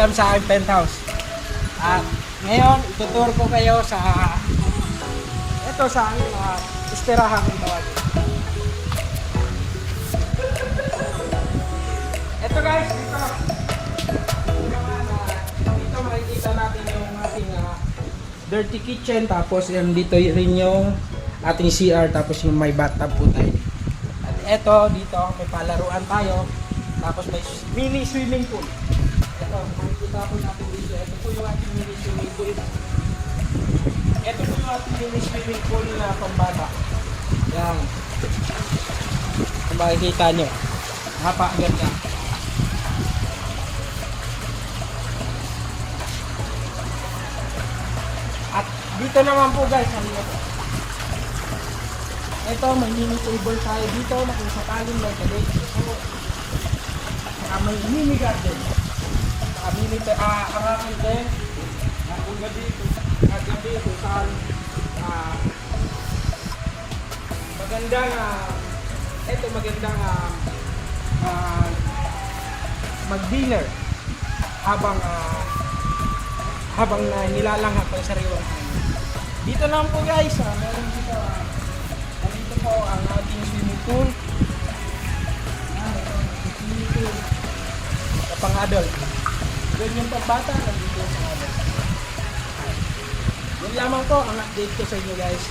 welcome sa aking penthouse. At ngayon, itutur ko kayo sa ito sa aking istirahan kung tawagin. Ito guys, dito makikita natin yung ating dirty kitchen, tapos yung dito rin yung ating CR, tapos yung may bathtub po tayo. At ito, dito may palaruan tayo, tapos may mini swimming pool. Ito, makikita po natin dito. Ito po yung ating mini swimming pool. Ito po yung ating mini swimming pool na pambata. Yan. Kung makikita nyo. Napakaganda. At dito naman po guys, ano ito? Ito, may mini table tayo dito na kung sakaling may kalit. Saka may mini garden. Saka mini arangin din. Kung gabi, kung saan magandang ito magandang mag-dinner habang nilalanghap ang sariwang hangin. Dito naman po guys, meron dito dito po ang ating swimming pool. Ito swimming pool sa pang-adult. Doon yung pambata, nandito yung pang-adult. Yun lamang po ang update ko sa inyo guys.